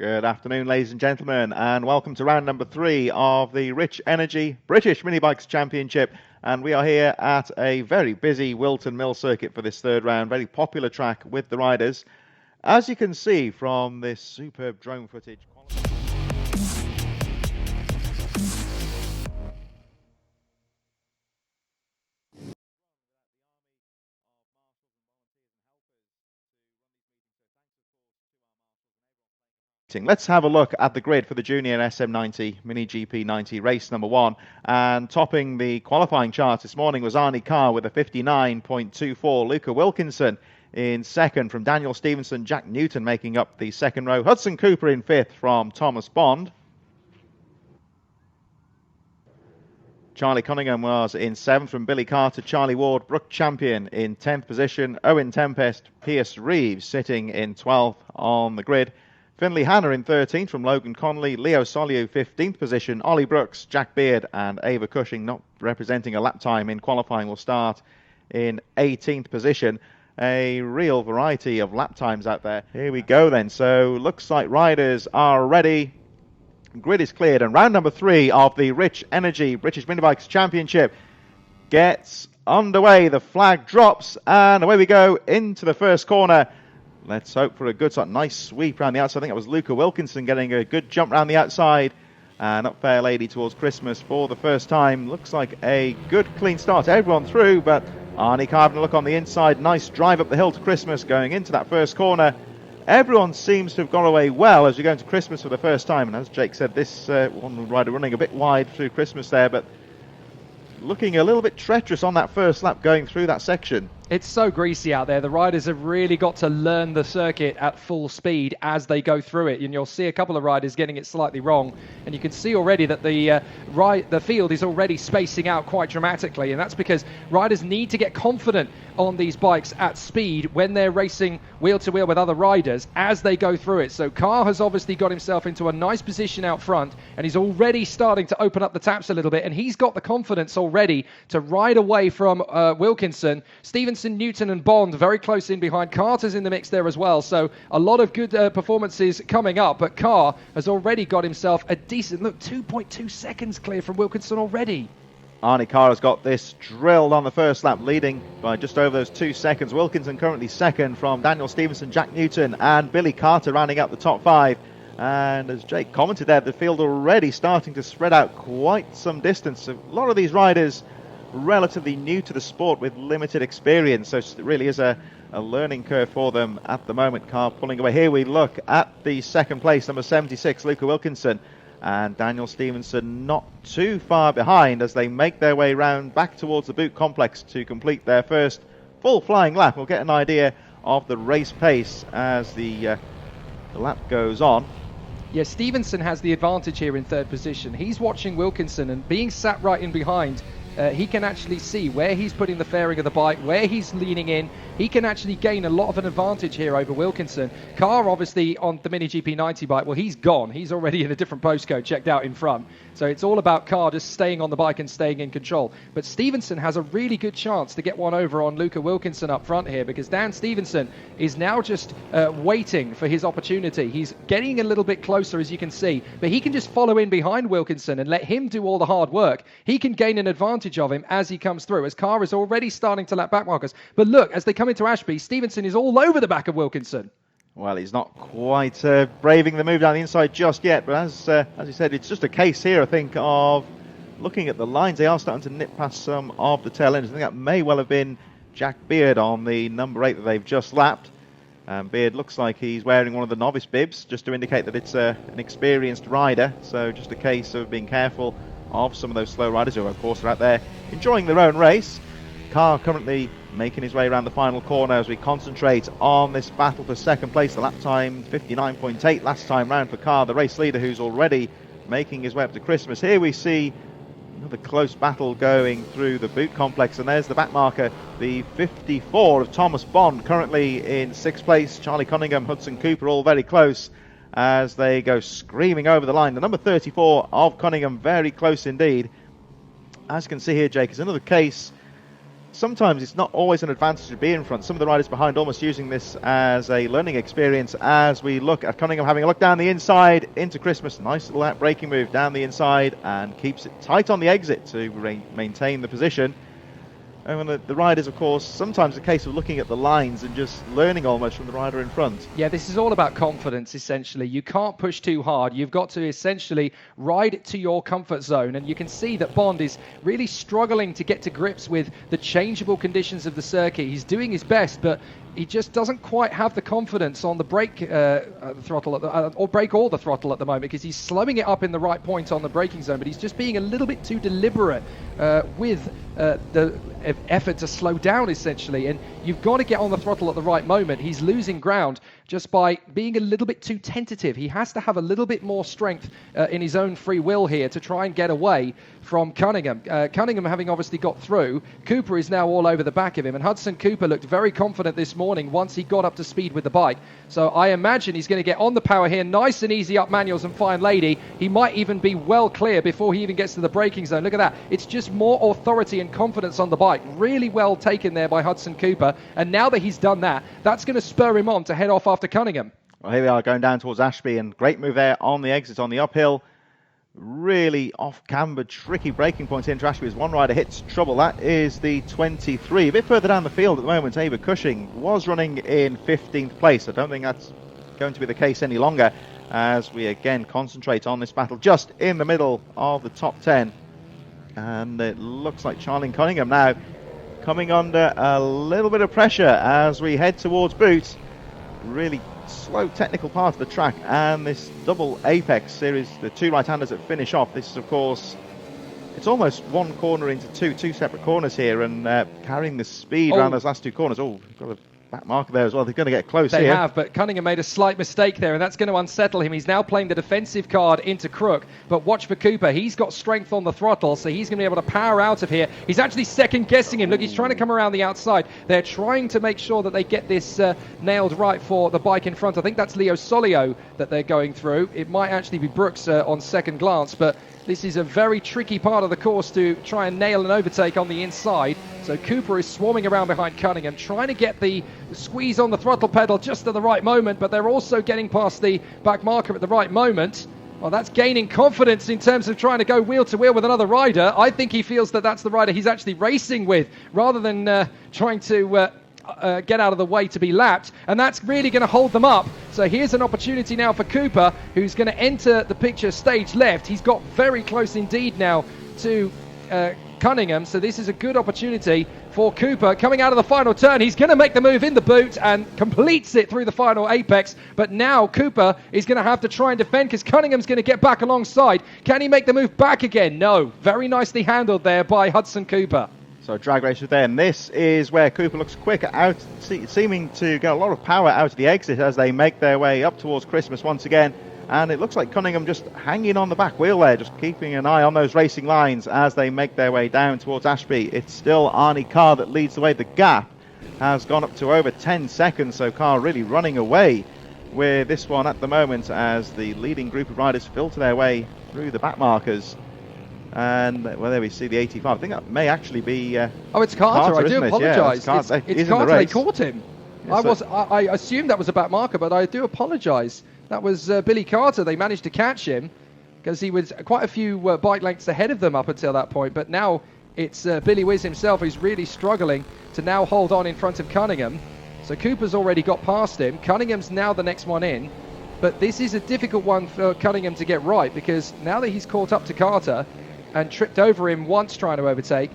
Good afternoon, ladies and gentlemen, and welcome to round number 3 of the Rich Energy British Mini Bikes Championship. And we are here at a very busy Whilton Mill Circuit for this third round, very popular track with the riders. As you can see from this superb drone footage. Let's have a look at the grid for the Junior SM90 Mini GP 90 race number 1. And topping the qualifying charts this morning was Arnie Carr with a 59.24. Luca Wilkinson in second from Daniel Stevenson. Jack Newton making up the second row. Hudson Cooper in fifth from Thomas Bond. Charlie Cunningham was in 7th from Billy Carter. Charlie Ward, Brooke Champion in 10th position. Owen Tempest, Pierce Reeves sitting in 12th on the grid. Finley Hanna in 13th from Logan Connolly. Leo Soliu 15th position. Ollie Brooks, Jack Beard and Ava Cushing, not representing a lap time in qualifying, will start in 18th position. A real variety of lap times out there. Here we go then. So looks like riders are ready. Grid is cleared, and round number 3 of the Rich Energy British Mini Bikes Championship gets underway. The flag drops and away we go into the first corner. Let's hope for a good sort of nice sweep around the outside. I think it was Luca Wilkinson getting a good jump around the outside. And up Fair Lady towards Christmas for the first time. Looks like a good clean start. Everyone through, but Arnie carving a look on the inside. Nice drive up the hill to Christmas going into that first corner. Everyone seems to have got away well as we go into Christmas for the first time. And as Jake said, this one rider running a bit wide through Christmas there, but looking a little bit treacherous on that first lap going through that section. It's so greasy out there. The riders have really got to learn the circuit at full speed as they go through it. And you'll see a couple of riders getting it slightly wrong. And you can see already that the field is already spacing out quite dramatically. And that's because riders need to get confident on these bikes at speed when they're racing wheel to wheel with other riders as they go through it. So Carr has obviously got himself into a nice position out front. And he's already starting to open up the taps a little bit. And he's got the confidence already to ride away from Wilkinson. Stevenson, Newton and Bond very close in behind. Carter's in the mix there as well, so a lot of good performances coming up, but Carr has already got himself a decent, look, 2.2 seconds clear from Wilkinson already. Arnie Carr has got this drilled on the first lap, leading by just over those 2 seconds. Wilkinson currently second from Daniel Stevenson, Jack Newton and Billy Carter rounding out the top 5. And as Jake commented there, the field already starting to spread out quite some distance. A lot of these riders relatively new to the sport with limited experience, so it really is a learning curve for them at the moment. Carr pulling away. Here we look at the second place, number 76, Luca Wilkinson, and Daniel Stevenson not too far behind as they make their way round back towards the boot complex to complete their first full flying lap. We'll get an idea of the race pace as the lap goes on. Yeah, Stevenson has the advantage here in third position. He's watching Wilkinson, and being sat right in behind, he can actually see where he's putting the fairing of the bike, where he's leaning in. He can actually gain a lot of an advantage here over Wilkinson. Carr, obviously, on the Mini GP 90 bike, well, he's gone. He's already in a different postcode, checked out in front. So it's all about Carr just staying on the bike and staying in control. But Stevenson has a really good chance to get one over on Luca Wilkinson up front here, because Dan Stevenson is now just waiting for his opportunity. He's getting a little bit closer, as you can see, but he can just follow in behind Wilkinson and let him do all the hard work. He can gain an advantage of him as he comes through, as Carr is already starting to lap back markers. But look, as they come into Ashby, Stevenson is all over the back of Wilkinson. Well, he's not quite braving the move down the inside just yet, but as you said, it's just a case here, I think, of looking at the lines. They are starting to nip past some of the tail ends. I think that may well have been Jack Beard on the number 8 that they've just lapped. Beard looks like he's wearing one of the novice bibs, just to indicate that it's an experienced rider. So just a case of being careful of some of those slow riders who, of course, are out there enjoying their own race. Carr currently making his way around the final corner as we concentrate on this battle for second place. The lap time 59.8 last time round for Carr, the race leader, who's already making his way up to Christmas. Here we see another close battle going through the boot complex, and there's the back marker, the 54 of Thomas Bond, currently in 6th place. Charlie Cunningham, Hudson Cooper, all very close as they go screaming over the line. The number 34 of Cunningham, very close indeed. As you can see here, Jake, is another case sometimes it's not always an advantage to be in front. Some of the riders behind almost using this as a learning experience as we look at Cunningham having a look down the inside into Christmas. Nice little braking move down the inside and keeps it tight on the exit to maintain the position. And the riders, of course, sometimes a case of looking at the lines and just learning almost from the rider in front. Yeah, this is all about confidence, essentially. You can't push too hard. You've got to essentially ride it to your comfort zone. And you can see that Bond is really struggling to get to grips with the changeable conditions of the circuit. He's doing his best, but he just doesn't quite have the confidence on the brake throttle, or brake or the throttle at the moment, because he's slowing it up in the right point on the braking zone, but he's just being a little bit too deliberate with the effort to slow down, essentially. And you've got to get on the throttle at the right moment. He's losing ground just by being a little bit too tentative. He has to have a little bit more strength in his own free will here to try and get away from Cunningham. Cunningham having obviously got through, Cooper is now all over the back of him, and Hudson Cooper looked very confident this morning once he got up to speed with the bike. So I imagine he's going to get on the power here, nice and easy up manuals and Fine Lady. He might even be well clear before he even gets to the braking zone. Look at that. It's just more authority and confidence on the bike. Really well taken there by Hudson Cooper. And now that he's done that, that's going to spur him on to head off after Cunningham. Well, here we are going down towards Ashby, and great move there on the exit on the uphill. Really off-camber, tricky braking point into Ashby as one rider hits trouble. That is the 23. A bit further down the field at the moment, Ava Cushing was running in 15th place. I don't think that's going to be the case any longer as we again concentrate on this battle just in the middle of the top 10. And it looks like Charlie Cunningham now coming under a little bit of pressure as we head towards Boot. Really slow technical part of the track, and this double apex series, the two right-handers that finish off. This is, of course, it's almost one corner into two separate corners here, and carrying the speed around those last two corners. Oh, we've got a back marker there as well. They're going to get close here. They have, but Cunningham made a slight mistake there, and that's going to unsettle him. He's now playing the defensive card into Crook, but watch for Cooper. He's got strength on the throttle, so he's going to be able to power out of here. He's actually second-guessing him. Look, he's trying to come around the outside. They're trying to make sure that they get this nailed right for the bike in front. I think that's Leo Solio that they're going through. It might actually be Brooks on second glance, but this is a very tricky part of the course to try and nail an overtake on the inside. So Cooper is swarming around behind Cunningham, trying to get the squeeze on the throttle pedal just at the right moment, but they're also getting past the back marker at the right moment. Well, that's gaining confidence in terms of trying to go wheel to wheel with another rider. I think he feels that that's the rider he's actually racing with, rather than trying to get out of the way to be lapped, and that's really going to hold them up. So here's an opportunity now for Cooper, who's going to enter the picture stage left. He's got very close indeed now to Cunningham, so this is a good opportunity for Cooper. Coming out of the final turn, he's going to make the move in the boot and completes it through the final apex, but now Cooper is going to have to try and defend because Cunningham's going to get back alongside. Can he make the move back again? No. Very nicely handled there by Hudson Cooper. So drag race there, and this is where Cooper looks quick out, seeming to get a lot of power out of the exit as they make their way up towards Christmas once again. And it looks like Cunningham just hanging on the back wheel there, just keeping an eye on those racing lines as they make their way down towards Ashby. It's still Arnie Carr that leads the way. The gap has gone up to over 10 seconds, so Carr really running away with this one at the moment as the leading group of riders filter their way through the back markers. And well, there we see the 85. I think that may actually be it's Carter. I do apologise. Yeah, it's Carter. They caught him. Yes, I assumed that was a back marker, but I do apologise. That was Billy Carter. They managed to catch him because he was quite a few bike lengths ahead of them up until that point. But now it's Billy Whiz himself who's really struggling to now hold on in front of Cunningham. So Cooper's already got past him. Cunningham's now the next one in. But this is a difficult one for Cunningham to get right because now that he's caught up to Carter and tripped over him once trying to overtake,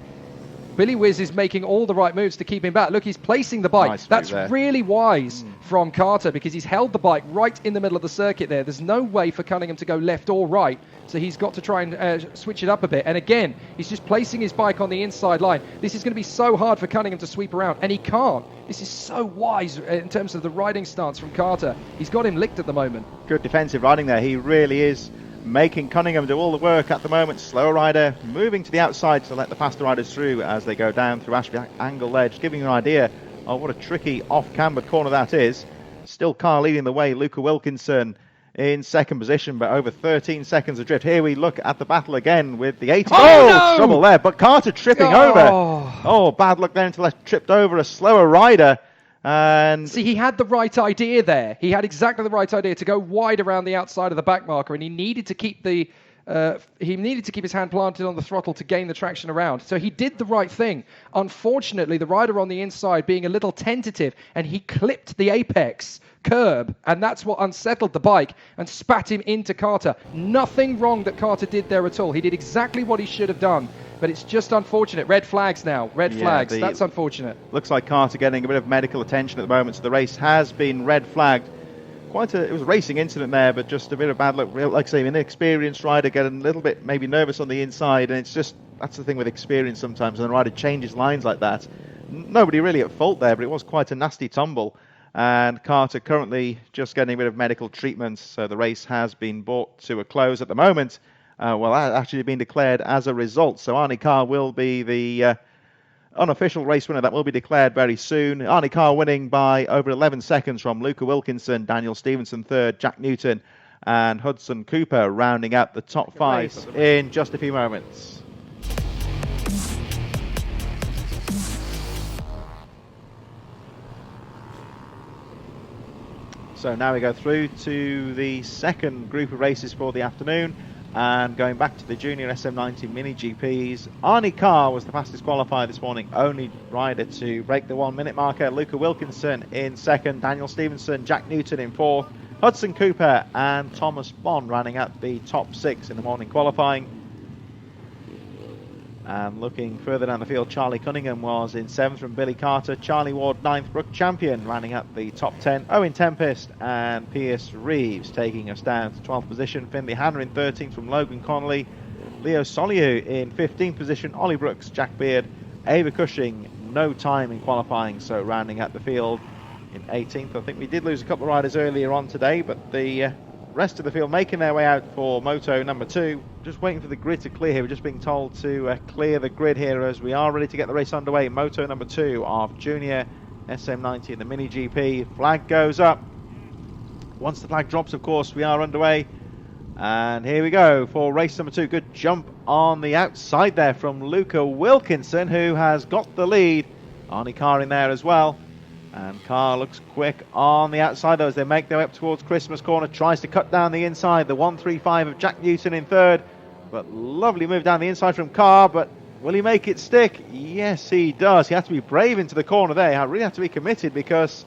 Billy Whiz is making all the right moves to keep him back. Look, he's placing the bike. That's really wise from Carter because he's held the bike right in the middle of the circuit there. There's no way for Cunningham to go left or right, so he's got to try and switch it up a bit. And again, he's just placing his bike on the inside line. This is going to be so hard for Cunningham to sweep around, and he can't. This is so wise in terms of the riding stance from Carter. He's got him licked at the moment. Good defensive riding there. He really is making Cunningham do all the work at the moment. Slower rider moving to the outside to let the faster riders through as they go down through Ashby angle there, just giving you an idea of what a tricky off-cambered corner that is. Still Carr leading the way. Luca Wilkinson in second position, but over 13 seconds adrift. Here we look at the battle again with the 80. No! Trouble there, but Carter tripping over. Oh, bad luck there until I tripped over a slower rider. And see, he had the right idea there. He had exactly the right idea to go wide around the outside of the back marker, and he needed to keep the his hand planted on the throttle to gain the traction around. So he did the right thing. Unfortunately, the rider on the inside being a little tentative, and he clipped the apex curb, and that's what unsettled the bike and spat him into Carter. Nothing wrong that Carter did there at all. He did exactly what he should have done, but it's just unfortunate. Red flags now. Red flags. That's unfortunate. Looks like Carter getting a bit of medical attention at the moment, so the race has been red flagged. It was a racing incident there, but just a bit of bad luck. Like I say, an inexperienced rider getting a little bit maybe nervous on the inside, and that's the thing with experience sometimes, when the rider changes lines like that. Nobody really at fault there, but it was quite a nasty tumble. And Carter currently just getting a bit of medical treatment, so the race has been brought to a close at the moment. That actually been declared as a result, so Arnie Carr will be the unofficial race winner. That will be declared very soon. Arnie Carr winning by over 11 seconds from Luca Wilkinson, Daniel Stevenson third, Jack Newton and Hudson Cooper rounding out the top five in just a few moments. So now we go through to the second group of races for the afternoon, and going back to the Junior SM90 Mini GPs, Arnie Carr was the fastest qualifier this morning, only rider to break the 1 minute marker. Luca Wilkinson in second, Daniel Stevenson, Jack Newton in fourth, Hudson Cooper and Thomas Bond running at the top 6 in the morning qualifying. And looking further down the field, Charlie Cunningham was in 7th from Billy Carter, Charlie Ward 9th, Brooke Champion running up the top 10, Owen Tempest and Pierce Reeves taking us down to 12th position, Finley Hanna in 13th from Logan Connolly, Leo Soliu in 15th position, Ollie Brooks, Jack Beard, Ava Cushing, no time in qualifying, so rounding out the field in 18th. I think we did lose a couple of riders earlier on today, but the rest of the field making their way out for Moto number 2. Just waiting for the grid to clear here. We're just being told to clear the grid here as we are ready to get the race underway. Moto number 2 of Junior SM90 in the Mini GP. Flag goes up. Once the flag drops, of course, we are underway. And here we go for race number 2. Good jump on the outside there from Luca Wilkinson, who has got the lead. Arnie Carr in there as well. And Carr looks quick on the outside though as they make their way up towards Christmas Corner. Tries to cut down the inside. The 135 of Jack Newton in third. But lovely move down the inside from Carr. But will he make it stick? Yes, he does. He had to be brave into the corner there. He really had to be committed because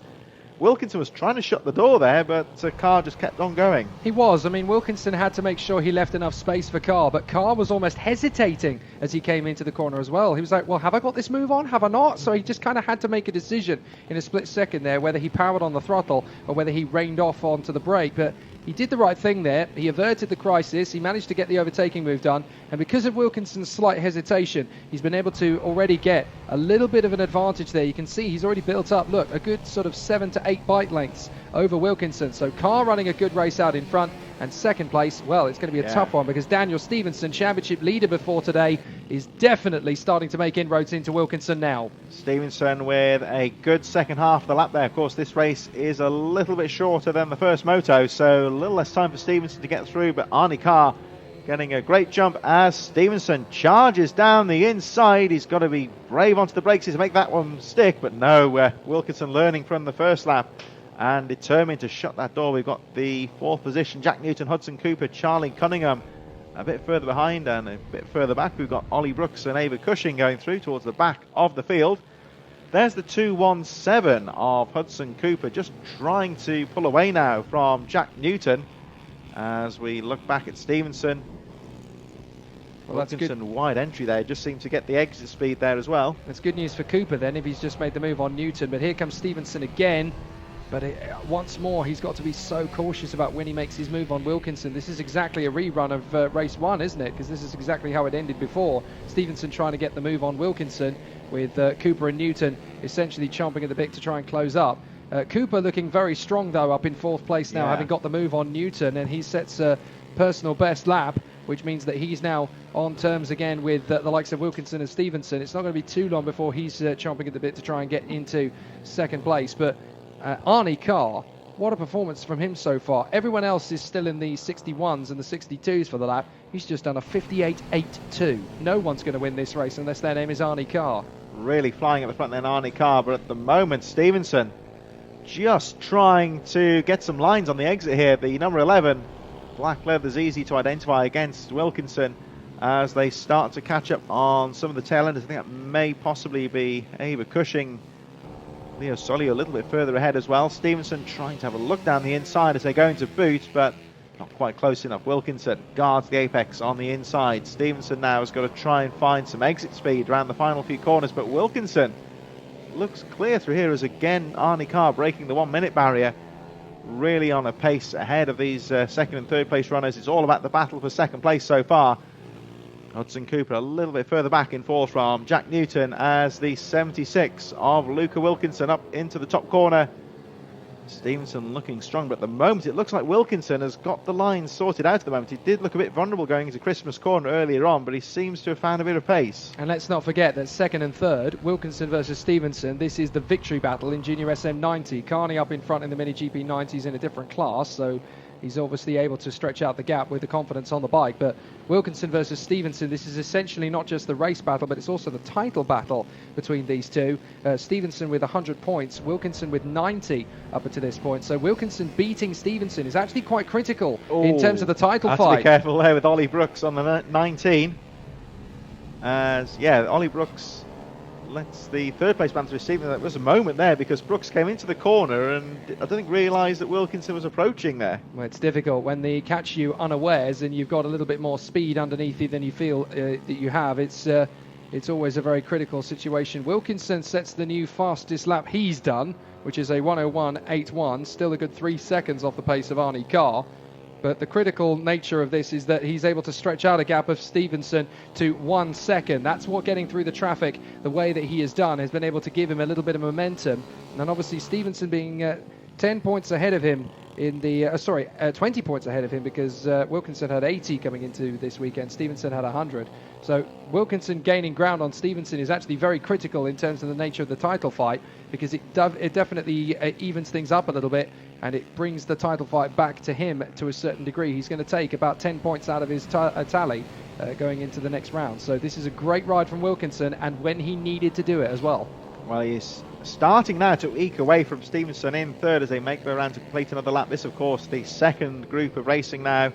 Wilkinson was trying to shut the door there, but Carr just kept on going. He was. I mean, Wilkinson had to make sure he left enough space for Carr, but Carr was almost hesitating as he came into the corner as well. He was like, well, have I got this move on? Have I not? So he just kind of had to make a decision in a split second there, whether he powered on the throttle or whether he reined off onto the brake. But he did the right thing there. He averted the crisis. He managed to get the overtaking move done. And because of Wilkinson's slight hesitation, he's been able to already get a little bit of an advantage there. You can see he's already built up, look, a good sort of 7 to 8 bike lengths over Wilkinson. So Carr running a good race out in front. And second place, well, it's going to be a tough one because Daniel Stevenson, championship leader before today, is definitely starting to make inroads into Wilkinson now. Stevenson with a good second half of the lap there. Of course, this race is a little bit shorter than the first moto, so a little less time for Stevenson to get through, but Arnie Carr getting a great jump as Stevenson charges down the inside. He's got to be brave onto the brakes to make that one stick, but no, Wilkinson learning from the first lap and determined to shut that door. We've got the 4th position, Jack Newton, Hudson Cooper, Charlie Cunningham a bit further behind, and a bit further back we've got Ollie Brooks and Ava Cushing going through towards the back of the field. There's the 217 of Hudson Cooper just trying to pull away now from Jack Newton as we look back at Stevenson. Well, Wilkinson wide entry there, just seemed to get the exit speed there as well. That's good news for Cooper then if he's just made the move on Newton, but here comes Stevenson again. But once more, he's got to be so cautious about when he makes his move on Wilkinson. This is exactly a rerun of race 1, isn't it? Because this is exactly how it ended before. Stevenson trying to get the move on Wilkinson with Cooper and Newton essentially chomping at the bit to try and close up. Cooper looking very strong, though, up in 4th place now, having got the move on Newton. And he sets a personal best lap, which means that he's now on terms again with the likes of Wilkinson and Stevenson. It's not going to be too long before he's chomping at the bit to try and get into 2nd place. But Arnie Carr What a performance from him so far. Everyone else is still in the 61s and the 62s for the lap. He's just done a 58.82. No one's going to win this race unless their name is Arnie Carr. Really flying at the front then, Arnie Carr, but at the moment, Stevenson just trying to get some lines on the exit here. The number 11, black leather's easy to identify against Wilkinson as they start to catch up on some of the tail enders. I think that may possibly be Ava Cushing. Leo Solio a little bit further ahead as well. Stevenson trying to have a look down the inside as they go into boot, but not quite close enough. Wilkinson guards the apex on the inside. Stevenson now has got to try and find some exit speed around the final few corners, but Wilkinson looks clear through here as again Arnie Carr breaking the 1 minute barrier. Really on a pace ahead of these second and third place runners. It's all about the battle for second place so far. Hudson Cooper a little bit further back in fourth from Jack Newton as the 76 of Luca Wilkinson up into the top corner. Stevenson looking strong, but at the moment it looks like Wilkinson has got the lines sorted out at the moment. He did look a bit vulnerable going into Christmas corner earlier on, but he seems to have found a bit of pace. And let's not forget that second and third, Wilkinson versus Stevenson, this is the victory battle in Junior SM 90. Carney up in front in the Mini GP 90s in a different class, so he's obviously able to stretch out the gap with the confidence on the bike. But Wilkinson versus Stevenson, this is essentially not just the race battle, but it's also the title battle between these two. Stevenson with 100 points, Wilkinson with 90 up until this point. So Wilkinson beating Stevenson is actually quite critical in terms of the title fight. fight. Have to be careful there with Ollie Brooks on the 19. As, yeah, Ollie Brooks lets the third place man through Stevenson. There was a moment there because Brooks came into the corner and I don't think realised that Wilkinson was approaching there. Well, it's difficult when they catch you unawares and you've got a little bit more speed underneath you than you feel that you have. It's always a very critical situation. Wilkinson sets the new fastest lap he's done, which is a 1:01.81, still a good 3 seconds off the pace of Arnie Carr. But the critical nature of this is that he's able to stretch out a gap of Stevenson to 1 second. That's what getting through the traffic the way that he has done has been able to give him a little bit of momentum. And obviously Stevenson being 10 points ahead of him in the 20 points ahead of him, because Wilkinson had 80 coming into this weekend. Stevenson had 100. So Wilkinson gaining ground on Stevenson is actually very critical in terms of the nature of the title fight, because it definitely evens things up a little bit, and it brings the title fight back to him to a certain degree. He's going to take about 10 points out of his tally going into the next round. So this is a great ride from Wilkinson, and when he needed to do it as well. Well, he's starting now to eke away from Stevenson in third as they make their round to complete another lap. This, of course, the second group of racing now.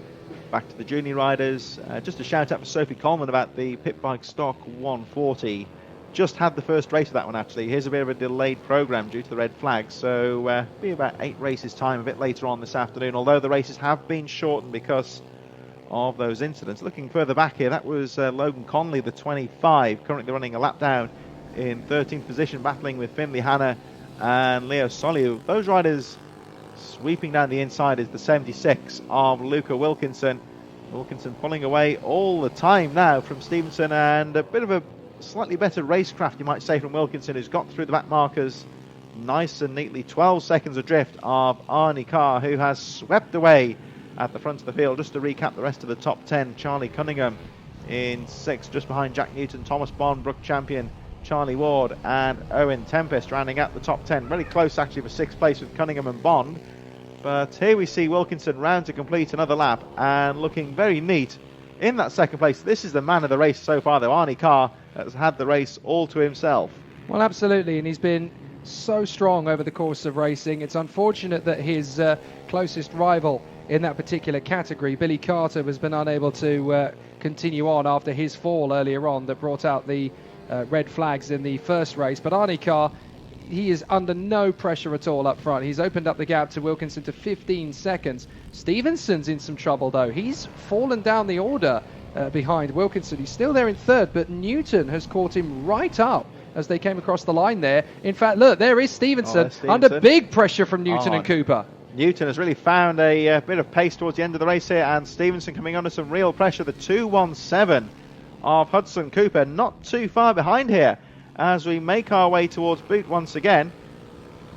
Back to the junior riders. Just a shout out for Sophie Coleman about the Pit Bike Stock 140. Just had the first race of that one, actually. Here's a bit of a delayed programme due to the red flag, so be about 8 races time a bit later on this afternoon, although the races have been shortened because of those incidents. Looking further back here, that was Logan Conley, the 25, currently running a lap down in 13th position, battling with Finley Hanna and Leo Soliu. Those riders sweeping down the inside is the 76 of Luca Wilkinson. Wilkinson pulling away all the time now from Stevenson, and a bit of a slightly better racecraft, you might say, from Wilkinson, who's got through the back markers nice and neatly. 12 seconds adrift of Arnie Carr, who has swept away at the front of the field. Just to recap the rest of the top 10, Charlie Cunningham in 6th, just behind Jack Newton, Thomas Bond, Brook Champion, Charlie Ward and Owen Tempest rounding out the top 10. Very close actually for 6th place with Cunningham and Bond. But here we see Wilkinson round to complete another lap and looking very neat in that second place. This is the man of the race so far, though. Arnie Carr has had the race all to himself. Well, absolutely, and he's been so strong over the course of racing. It's unfortunate that his closest rival in that particular category, Billy Carter, has been unable to continue on after his fall earlier on that brought out the red flags in the first race. But Arnie Carr, he is under no pressure at all up front. He's opened up the gap to Wilkinson to 15 seconds. Stevenson's in some trouble, though. He's fallen down the order behind Wilkinson. He's still there in third, but Newton has caught him right up as they came across the line there. In fact, look, there is Stevenson, under big pressure from Newton and Cooper. Newton has really found a bit of pace towards the end of the race here, and Stevenson coming under some real pressure. The 2:17 of Hudson Cooper, not too far behind here as we make our way towards boot once again.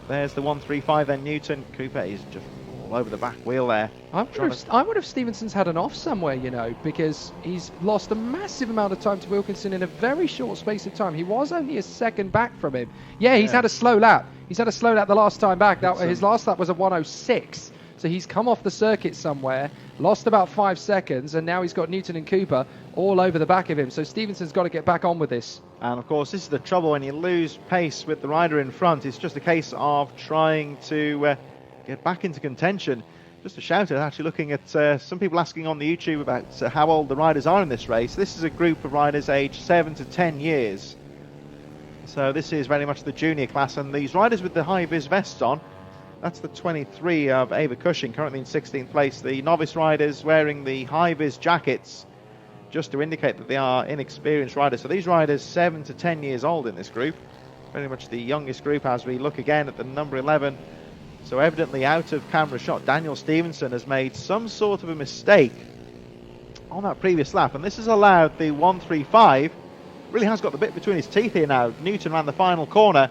There's the 1:35 then. Newton. Cooper is just all over the back wheel there. I wonder if Stevenson's had an off somewhere, you know, because he's lost a massive amount of time to Wilkinson in a very short space of time. He was only a second back from him. Yeah, he's had a slow lap. He's had a slow lap the last time back. His last lap was a 106. So he's come off the circuit somewhere, lost about 5 seconds, and now he's got Newton and Cooper all over the back of him. So Stevenson's got to get back on with this. And of course, this is the trouble when you lose pace with the rider in front. It's just a case of trying to get back into contention. Just a shout out, actually looking at some people asking on the YouTube about how old the riders are in this race. This is a group of riders aged 7 to 10 years. So this is very much the junior class, and these riders with the high-vis vests on, that's the 23 of Ava Cushing, currently in 16th place. The novice riders wearing the high-vis jackets, just to indicate that they are inexperienced riders. So these riders 7 to 10 years old in this group, very much the youngest group as we look again at the number 11. So evidently out of camera shot, Daniel Stevenson has made some sort of a mistake on that previous lap, and this has allowed the 135, really has got the bit between his teeth here now. Newton ran the final corner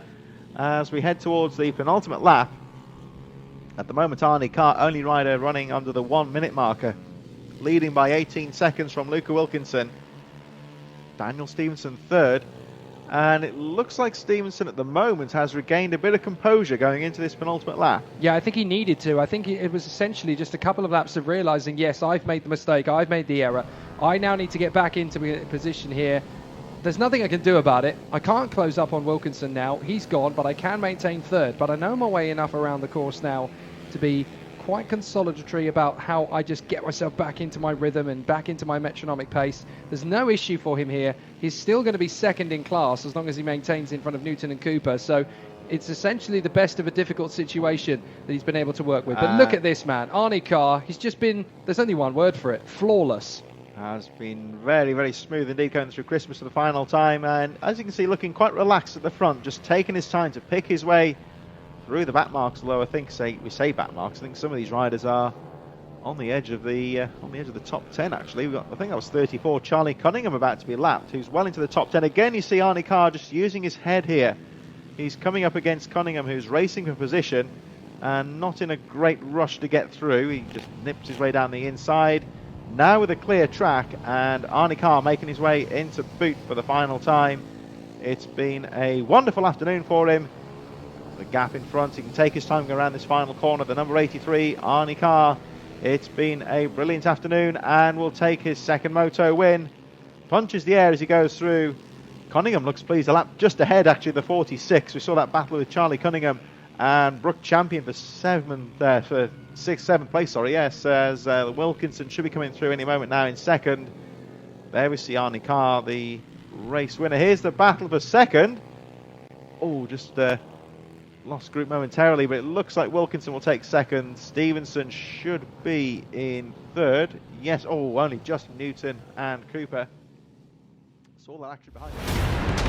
as we head towards the penultimate lap. At the moment, Arnie Carr, only rider running under the 1 minute marker, leading by 18 seconds from Luca Wilkinson. Daniel Stevenson third, and it looks like Stevenson at the moment has regained a bit of composure going into this penultimate lap. Yeah, I think he needed to. I think it was essentially just a couple of laps of realising, yes, I've made the mistake, I've made the error. I now need to get back into a position here. There's nothing I can do about it. I can't close up on Wilkinson now. He's gone, but I can maintain third. But I know my way enough around the course now to be quite consolidatory about how I just get myself back into my rhythm and back into my metronomic pace. There's no issue for him here. He's still going to be second in class as long as he maintains in front of Newton and Cooper. So it's essentially the best of a difficult situation that he's been able to work with. But look at this man, Arnie Carr. He's just been, there's only one word for it, flawless. Has been very, very smooth indeed going through Christmas for the final time, and as you can see, looking quite relaxed at the front, just taking his time to pick his way through the back marks. Although I think we say back marks, I think some of these riders are on the edge of the top 10. Actually, I think that was 34. Charlie Cunningham about to be lapped, who's well into the top 10. Again, you see Arnie Carr just using his head here. He's coming up against Cunningham, who's racing for position and not in a great rush to get through. He just nips his way down the inside. Now with a clear track, and Arnie Carr making his way into boot for the final time. It's been a wonderful afternoon for him. The gap in front, he can take his time going around this final corner. The number 83, Arnie Carr. It's been a brilliant afternoon and will take his second moto win. Punches the air as he goes through. Cunningham looks pleased, a lap just ahead actually, the 46. We saw that battle with Charlie Cunningham and Brook Champion for 6th, 7th place, sorry, yes, as Wilkinson should be coming through any moment now in second. There we see Arnie Carr, the race winner. Here's the battle for second. Oh, just lost group momentarily, but it looks like Wilkinson will take second. Stevenson should be in third. Yes, oh, only just Newton and Cooper. That's all that action behind it.